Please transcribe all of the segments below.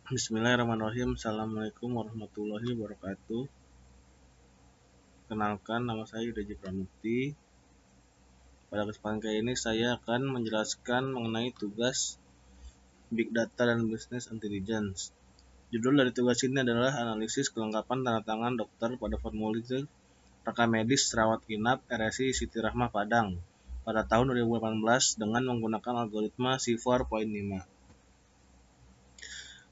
Bismillahirrahmanirrahim. Assalamualaikum warahmatullahi wabarakatuh. Kenalkan, nama saya Yuda Pramukti. Pada kesempatan kali ini saya akan menjelaskan mengenai tugas Big Data dan Business Intelligence. Judul dari tugas ini adalah analisis kelengkapan tanda tangan dokter pada formulir rekam medis rawat inap RSI Siti Rahmah Padang pada tahun 2018 dengan menggunakan algoritma C4.5.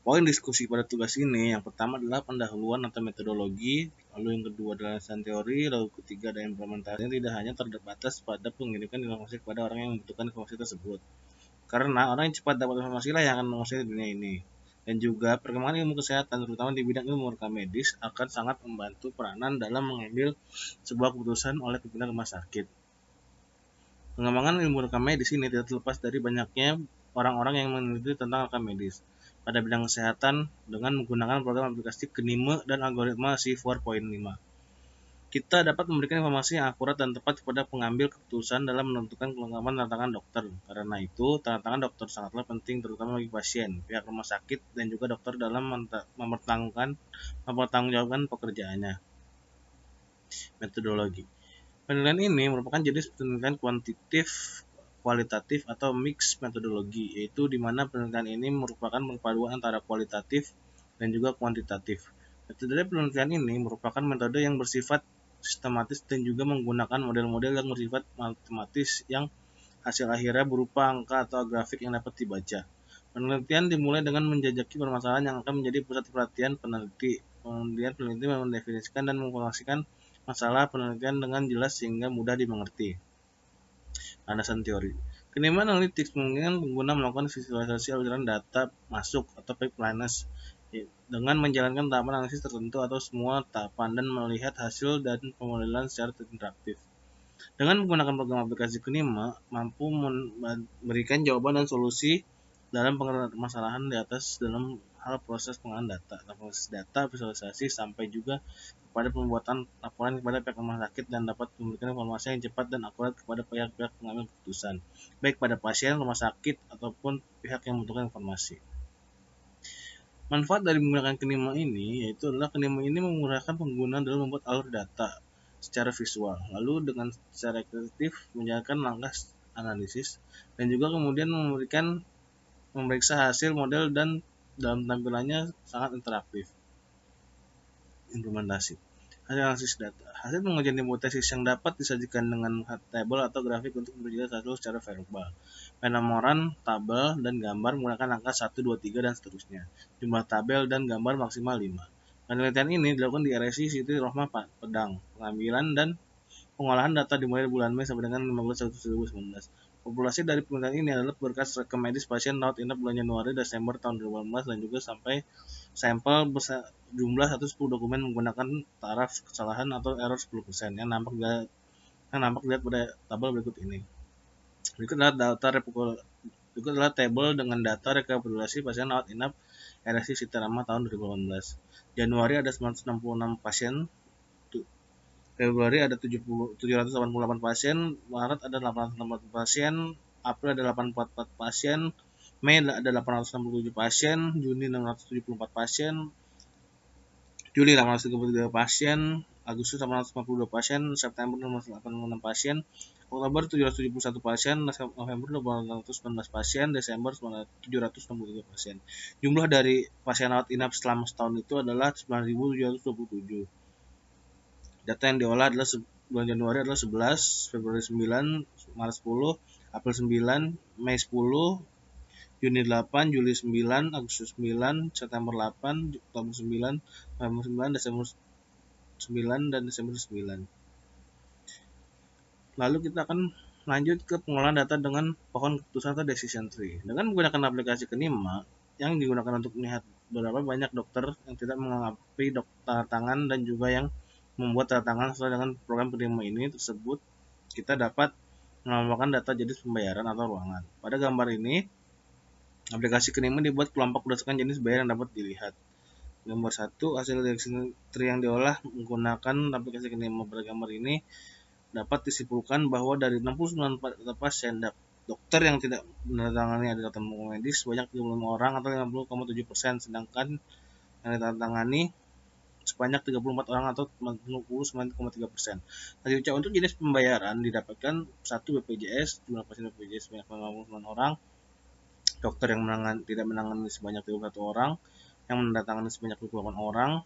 Poin diskusi pada tugas ini, yang pertama adalah pendahuluan atau metodologi, lalu yang kedua adalah landasan teori, lalu ketiga ada implementasinya. Tidak hanya terbatas pada pengiriman informasi kepada orang yang membutuhkan informasi tersebut, karena orang yang cepat dapat informasi lah yang akan menguasai dunia ini. Dan juga perkembangan ilmu kesehatan, terutama di bidang ilmu rekam medis, akan sangat membantu peranan dalam mengambil sebuah keputusan oleh pimpinan rumah sakit. Pengembangan ilmu rekam medis ini tidak terlepas dari banyaknya orang-orang yang meneliti tentang rekam medis pada bidang kesehatan dengan menggunakan program aplikasi KNIME dan algoritma C4.5. Kita dapat memberikan informasi yang akurat dan tepat kepada pengambil keputusan dalam menentukan kelengkapan tanda tangan dokter. Karena itu, tanda tangan dokter sangatlah penting terutama bagi pasien, pihak rumah sakit, dan juga dokter dalam mempertanggungjawabkan pekerjaannya. Metodologi. Penilaian ini merupakan jenis penilaian kuantitatif, kualitatif, atau mix metodologi, yaitu di mana penelitian ini merupakan perpaduan antara kualitatif dan juga kuantitatif. Metode penelitian ini merupakan metode yang bersifat sistematis dan juga menggunakan model-model yang bersifat matematis yang hasil akhirnya berupa angka atau grafik yang dapat dibaca. Penelitian dimulai dengan menjajaki permasalahan yang akan menjadi pusat perhatian peneliti. Kemudian peneliti mendefinisikan dan mengkonstruksikan masalah penelitian dengan jelas sehingga mudah dimengerti. Landasan teori. Kenimbang analytics memungkinkan pengguna melakukan visualisasi aliran data masuk atau pipelines dengan menjalankan tahapan analisis tertentu atau semua tahapan dan melihat hasil dan pemodelan secara interaktif. Dengan menggunakan program aplikasi Kenima, mampu memberikan jawaban dan solusi dalam permasalahan di atas dalam hal proses pengolahan data, analisis data, visualisasi, sampai juga kepada pembuatan laporan kepada pihak rumah sakit dan dapat memberikan informasi yang cepat dan akurat kepada pihak-pihak pengambil keputusan, baik pada pasien, rumah sakit, ataupun pihak yang membutuhkan informasi. Manfaat dari menggunakan Kenima ini yaitu adalah Kenima ini memudahkan pengguna dalam membuat alur data secara visual, lalu dengan secara kreatif menjalankan langkah analisis dan juga kemudian memeriksa hasil model dan dalam tampilannya sangat interaktif. Implementasi hasil analisis data. Hasil pengujian hipotesis yang dapat disajikan dengan tabel atau grafik untuk menjelaskan hasil secara verbal. Penomoran tabel dan gambar menggunakan angka 1, 2, 3 dan seterusnya. Jumlah tabel dan gambar maksimal 5. Penelitian ini dilakukan di RSI Siti Rahmah Padang. Pengambilan dan pengolahan data dimulai bulan Mei sampai dengan 15 Agustus 2019. Populasi dari penelitian ini adalah berkas rekam medis pasien rawat inap bulan Januari Desember tahun 2018 dan juga sampai sampel jumlah 110 dokumen menggunakan taraf kesalahan atau error 10% yang nampak dilihat pada tabel berikut ini. Berikut adalah tabel dengan data rekapitulasi pasien rawat inap RSI Siti Rahmah tahun 2018. Januari ada 966 pasien, Februari ada 788 pasien, Maret ada 864 pasien, April ada 844 pasien, Mei ada 867 pasien, Juni 674 pasien, Juli 833 pasien, Agustus 842 pasien, September 886 pasien, Oktober 771 pasien, November 819 pasien, Desember 763 pasien. Jumlah dari pasien rawat inap selama setahun itu adalah 9.727. Data yang diolah adalah bulan Januari adalah 11, Februari 9, Maret 10, April 9, Mei 10, Juni 8, Juli 9, Agustus 9, September 8, Oktober 9, November 9, Desember 9, dan Desember 9. Lalu kita akan lanjut ke pengolahan data dengan pohon keputusan atau decision tree. Dengan menggunakan aplikasi Kenima yang digunakan untuk melihat berapa banyak dokter yang tidak mengapi tanda tangan dan juga yang membuat tanda tangan sesuai dengan program Kenima ini tersebut, kita dapat melampaukan data jenis pembayaran atau ruangan. Pada gambar ini, aplikasi Kenima dibuat kelompok berdasarkan jenis bayar yang dapat dilihat. Gambar 1, hasil decision tree yang diolah menggunakan aplikasi Kenima. Pada gambar ini dapat disimpulkan bahwa dari 69 pasien Dokter yang tidak menandatangani ada daftar medis sebanyak 35 orang atau 50,7%, sedangkan yang ditandatangani sebanyak 34 orang atau 49,3%. Lanjut, untuk jenis pembayaran didapatkan 1 BPJS, jumlah pasien BPJS sebanyak 89 orang, dokter yang tidak menangani sebanyak 31 orang, yang mendatangani sebanyak 28 orang,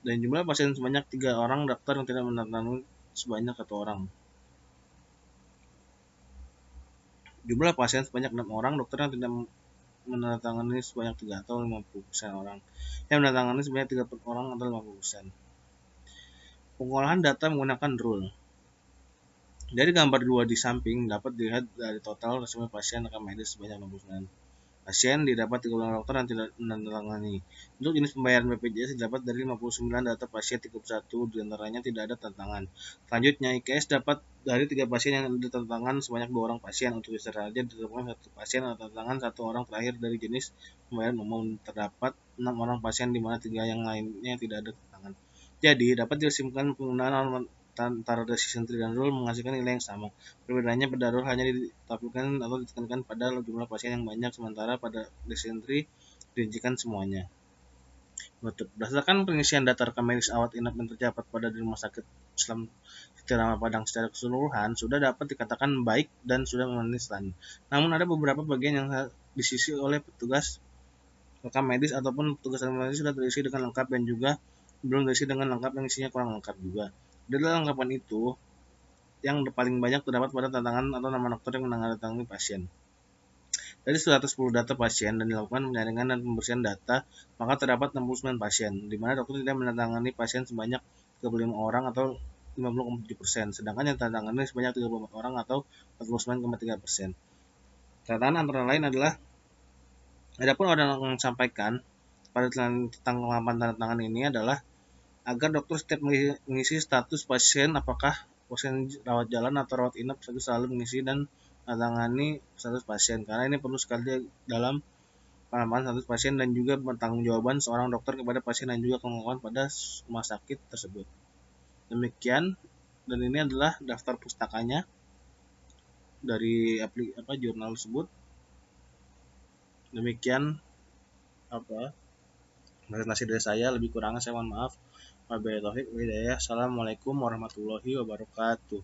dan jumlah pasien sebanyak 3 orang, dokter yang tidak mendatangani sebanyak 1 orang. Jumlah pasien sebanyak 6 orang, dokter yang tidak menandatangani sebanyak 3 atau 50% orang, yang menandatangani sebanyak 3 orang atau 50%. Pengolahan data menggunakan rule. Dari gambar 2 di samping dapat dilihat dari total resume pasien rekam medis sebanyak 69 pasien didapat 30 dokter yang tidak menandatangani. Untuk jenis pembayaran BPJS didapat dari 59 data pasien, 31 diantaranya tidak ada tantangan. Selanjutnya IKS dapat dari 3 pasien yang ada tantangan sebanyak 2 orang pasien. Untuk istirahat ditemukan 1 pasien ada tantangan 1 orang. Terakhir dari jenis pembayaran umum terdapat 6 orang pasien di mana 3 yang lainnya tidak ada tantangan. Jadi dapat disimpulkan penggunaan antara decision tree dan rule menghasilkan nilai yang sama. Perbedaannya pada rule hanya ditampilkan atau ditekankan pada jumlah pasien yang banyak, sementara pada decision tree dirincikan semuanya. Berdasarkan pengisian data rekam medis awat inap yang terdapat pada di rumah sakit Islam Siti Rahma Padang secara keseluruhan sudah dapat dikatakan baik dan sudah memenuhi standar. Namun ada beberapa bagian yang disisi oleh petugas rekam medis ataupun petugas rekam medis sudah terisi dengan lengkap dan juga belum terisi dengan lengkap yang isinya kurang lengkap juga. Dalam lengkapan itu, yang paling banyak terdapat pada tantangan atau nama dokter yang menandatangani pasien. Dari 110 data pasien dan dilakukan penyaringan dan pembersihan data, maka terdapat 69 pasien, di mana dokter tidak menandatangani pasien sebanyak 35 orang atau 50,7%, sedangkan yang ditandatangani sebanyak 34 orang atau 49,3%. Catatan antara lain adalah, adapun orang yang sampaikan pada tentang kelengkapan tanda tangan ini adalah agar dokter setiap mengisi status pasien, apakah pasien rawat jalan atau rawat inap, selalu mengisi dan menangani status pasien, karena ini perlu sekali dalam penambahan status pasien dan juga pertanggungjawaban seorang dokter kepada pasien dan juga kelengkapan pada rumah sakit tersebut. Demikian, dan ini adalah daftar pustakanya dari jurnal tersebut. Demikian presentasi dari saya, lebih kurangnya saya mohon maaf. Wabillahi taufiq wal hidayah. Assalamualaikum warahmatullahi wabarakatuh.